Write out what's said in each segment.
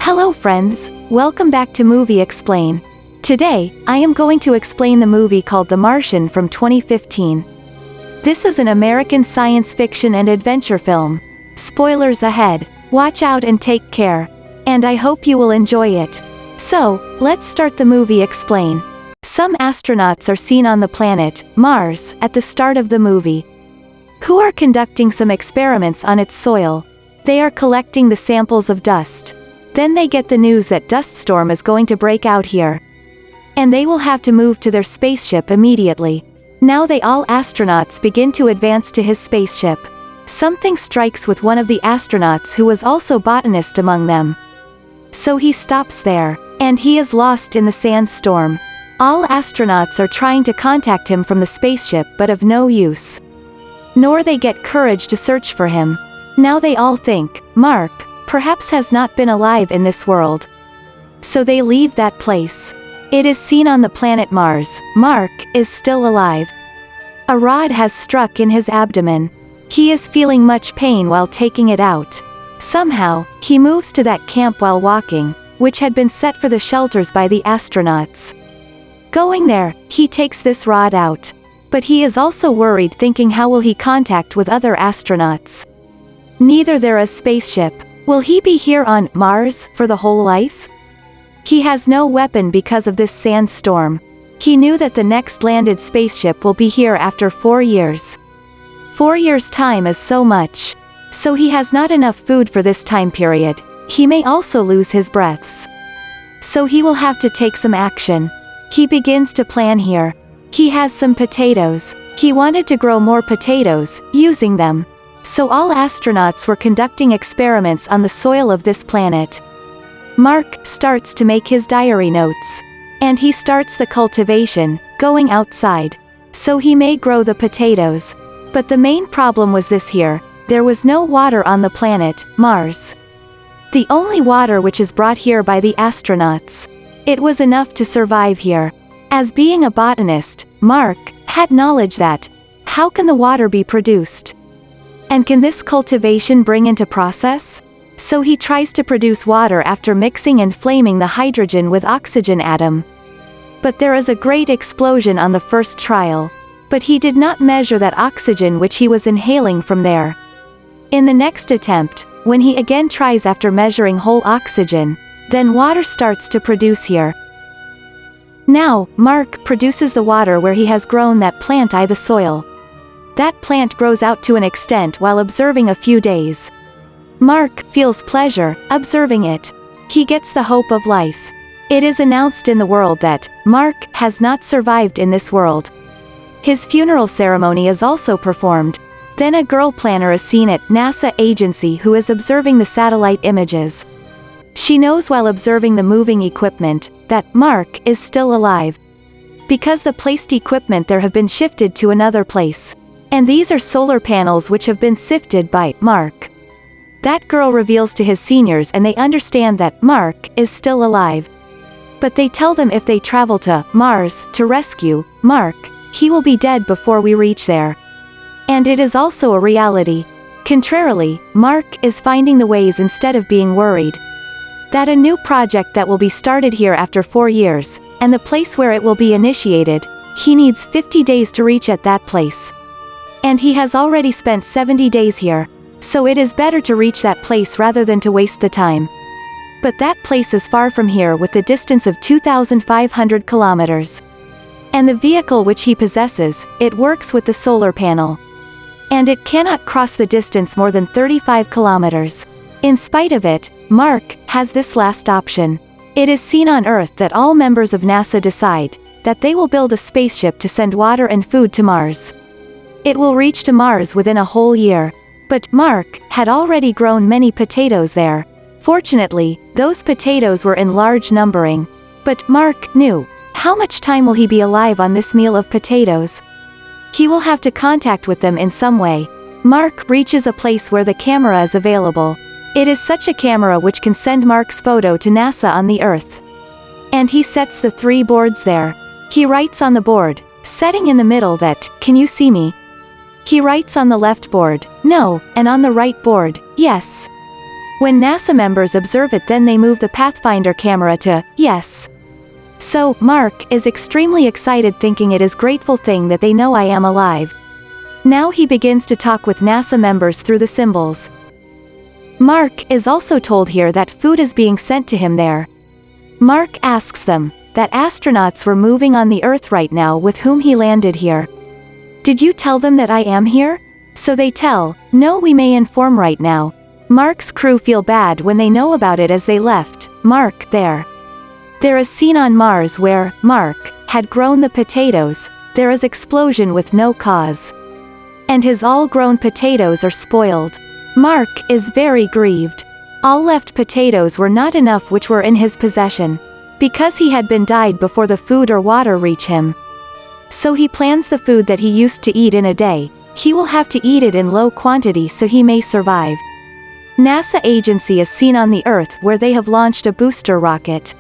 Hello friends, welcome back to Movie Explain. Today, I am going to explain the movie called The Martian from 2015. This is an American science fiction and adventure film. Spoilers ahead, watch out and take care. And I hope you will enjoy it. So, let's start the movie explain. Some astronauts are seen on the planet, Mars, at the start of the movie, who are conducting some experiments on its soil. They are collecting the samples of dust. Then they get the news that dust storm is going to break out here. And they will have to move to their spaceship immediately. Now all astronauts begin to advance to his spaceship. Something strikes with one of the astronauts who was also botanist among them. So he stops there, and he is lost in the sandstorm. All astronauts are trying to contact him from the spaceship but of no use. Nor they get courage to search for him. Now they all think, Mark, perhaps has not been alive in this world. So they leave that place. It is seen on the planet Mars, Mark is still alive. A rod has struck in his abdomen. He is feeling much pain while taking it out. Somehow, he moves to that camp while walking, which had been set for the shelters by the astronauts. Going there, he takes this rod out. But he is also worried, thinking how will he contact with other astronauts? Neither there is spaceship. Will he be here on Mars for the whole life? He has no weapon because of this sandstorm. He knew that the next landed spaceship will be here after 4 years. 4 years' time is so much. So he has not enough food for this time period. He may also lose his breaths. So he will have to take some action. He begins to plan here. He has some potatoes. He wanted to grow more potatoes, using them. So all astronauts were conducting experiments on the soil of this planet. Mark starts to make his diary notes. And he starts the cultivation, going outside. So he may grow the potatoes. But the main problem was this here, there was no water on the planet, Mars. The only water which is brought here by the astronauts. It was enough to survive here. As being a botanist, Mark had knowledge that, how can the water be produced? And can this cultivation bring into process? So he tries to produce water after mixing and flaming the hydrogen with oxygen atom. But there is a great explosion on the first trial. But he did not measure that oxygen which he was inhaling from there. In the next attempt, when he again tries after measuring whole oxygen, then water starts to produce here. Now, Mark produces the water where he has grown that plant the soil. That plant grows out to an extent while observing a few days. Mark feels pleasure, observing it. He gets the hope of life. It is announced in the world that, Mark has not survived in this world. His funeral ceremony is also performed. Then a girl planner is seen at NASA agency who is observing the satellite images. She knows while observing the moving equipment, that Mark is still alive. Because the placed equipment there have been shifted to another place. And these are solar panels which have been sifted by Mark. That girl reveals to his seniors and they understand that Mark is still alive. But they tell them if they travel to Mars to rescue Mark, he will be dead before we reach there. And it is also a reality. Contrarily, Mark is finding the ways instead of being worried. That a new project that will be started here after 4 years, and the place where it will be initiated, he needs 50 days to reach at that place. And he has already spent 70 days here. So it is better to reach that place rather than to waste the time. But that place is far from here with the distance of 2,500 kilometers. And the vehicle which he possesses, it works with the solar panel. And it cannot cross the distance more than 35 kilometers. In spite of it, Mark has this last option. It is seen on Earth that all members of NASA decide that they will build a spaceship to send water and food to Mars. It will reach to Mars within a whole year. But Mark had already grown many potatoes there. Fortunately, those potatoes were in large numbering. But Mark knew, how much time will he be alive on this meal of potatoes? He will have to contact with them in some way. Mark reaches a place where the camera is available. It is such a camera which can send Mark's photo to NASA on the Earth. And he sets the 3 boards there. He writes on the board, setting in the middle that, can you see me? He writes on the left board, no, and on the right board, yes. When NASA members observe it, then they move the Pathfinder camera to yes. So, Mark is extremely excited, thinking it is grateful thing that they know I am alive. Now he begins to talk with NASA members through the symbols. Mark is also told here that food is being sent to him there. Mark asks them that astronauts were moving on the Earth right now with whom he landed here. Did you tell them that I am here? So they tell, no, we may inform right now. Mark's crew feel bad when they know about it as they left Mark there. There is scene on Mars where Mark had grown the potatoes. There is explosion with no cause. And his all-grown potatoes are spoiled. Mark is very grieved. All left potatoes were not enough which were in his possession, because he had been died before the food or water reach him. So he plans the food that he used to eat in a day. He will have to eat it in low quantity so he may survive. NASA agency is seen on the Earth where they have launched a booster rocket.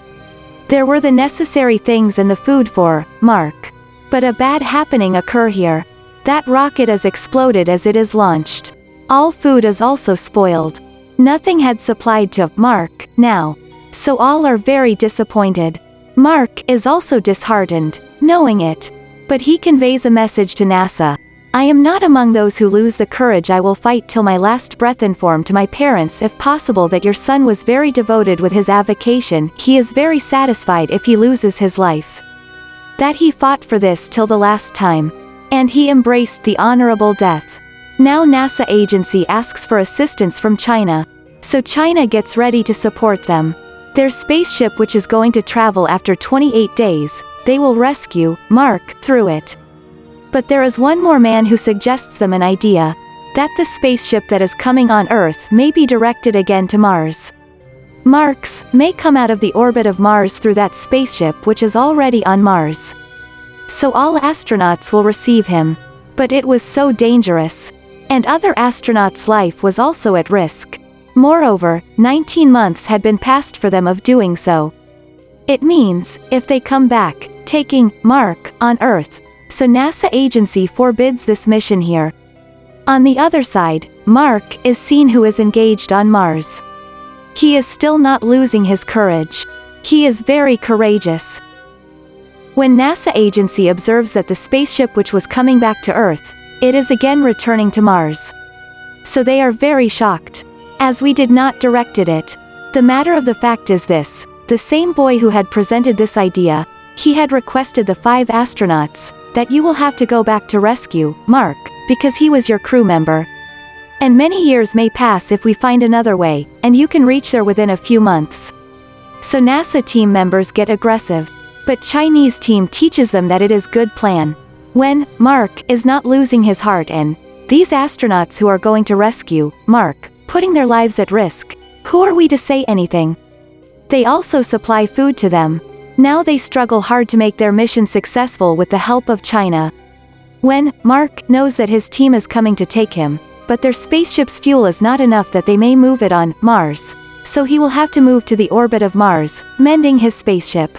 There were the necessary things and the food for Mark. But a bad happening occur here. That rocket is exploded as it is launched. All food is also spoiled. Nothing had supplied to Mark now. So all are very disappointed. Mark is also disheartened, knowing it. But he conveys a message to NASA. I am not among those who lose the courage. I will fight till my last breath. Inform to my parents if possible that your son was very devoted with his avocation. He is very satisfied if he loses his life. That he fought for this till the last time. And he embraced the honorable death. Now NASA agency asks for assistance from China. So China gets ready to support them. Their spaceship which is going to travel after 28 days, they will rescue Mark through it. But there is one more man who suggests them an idea, that the spaceship that is coming on Earth may be directed again to Mars. Marks may come out of the orbit of Mars through that spaceship which is already on Mars. So all astronauts will receive him. But it was so dangerous. And other astronauts' life was also at risk. Moreover, 19 months had been passed for them of doing so. It means, if they come back, taking Mark on Earth, so NASA agency forbids this mission here. On the other side, Mark is seen who is engaged on Mars. He is still not losing his courage. He is very courageous. When NASA agency observes that the spaceship which was coming back to Earth, it is again returning to Mars. So they are very shocked. As we did not directed it. The matter of the fact is this, the same boy who had presented this idea, he had requested the 5 astronauts, that you will have to go back to rescue Mark, because he was your crew member. And many years may pass if we find another way, and you can reach there within a few months. So NASA team members get aggressive. But Chinese team teaches them that it is good plan. When Mark is not losing his heart and these astronauts who are going to rescue Mark, putting their lives at risk, who are we to say anything? They also supply food to them. Now they struggle hard to make their mission successful with the help of China. When Mark knows that his team is coming to take him, but their spaceship's fuel is not enough that they may move it on Mars, so he will have to move to the orbit of Mars, mending his spaceship.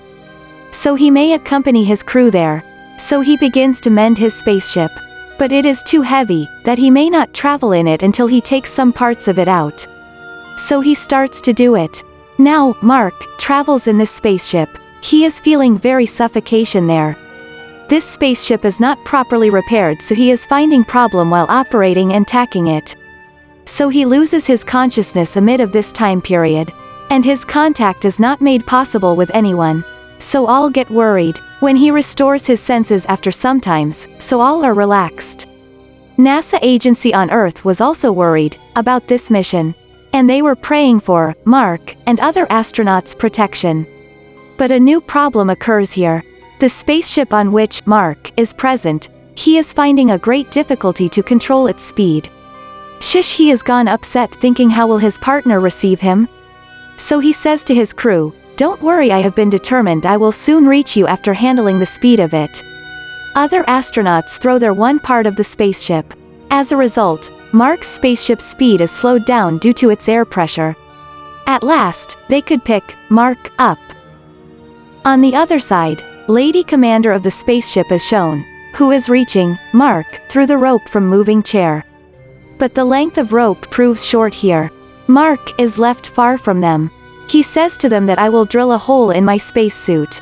So he may accompany his crew there. So he begins to mend his spaceship. But it is too heavy, that he may not travel in it until he takes some parts of it out. So he starts to do it. Now, Mark travels in this spaceship. He is feeling very suffocation there. This spaceship is not properly repaired, so he is finding problem while operating and tacking it. So he loses his consciousness amid of this time period. And his contact is not made possible with anyone. So all get worried. When he restores his senses after sometimes, so all are relaxed. NASA agency on Earth was also worried about this mission. And they were praying for Mark and other astronauts' protection. But a new problem occurs here. The spaceship on which Mark is present, he is finding a great difficulty to control its speed. He is gone upset, thinking how will his partner receive him? So he says to his crew, "Don't worry, I have been determined, I will soon reach you after handling the speed of it." Other astronauts throw their one part of the spaceship. As a result, Mark's spaceship speed is slowed down due to its air pressure. At last, they could pick Mark up. On the other side, Lady Commander of the spaceship is shown, who is reaching Mark through the rope from moving chair. But the length of rope proves short here. Mark is left far from them. He says to them that I will drill a hole in my spacesuit.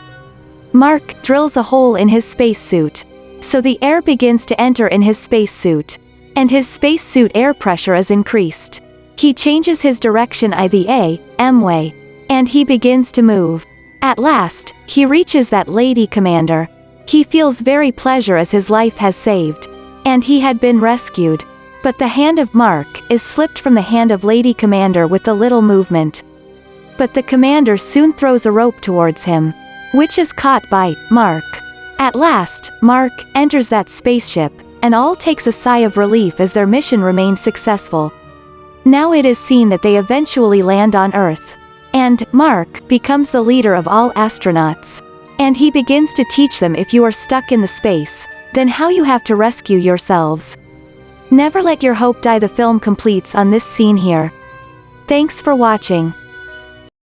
Mark drills a hole in his spacesuit. So the air begins to enter in his spacesuit. And his spacesuit air pressure is increased. He changes his direction the AM way. And he begins to move. At last, he reaches that lady commander. He feels very pleasure as his life has saved. And he had been rescued. But the hand of Mark is slipped from the hand of lady commander with the little movement. But the commander soon throws a rope towards him, which is caught by Mark. At last, Mark enters that spaceship, and all takes a sigh of relief as their mission remained successful. Now it is seen that they eventually land on Earth. And Mark becomes the leader of all astronauts. And he begins to teach them if you are stuck in the space, then how you have to rescue yourselves. Never let your hope die. The film completes on this scene here. Thanks for watching.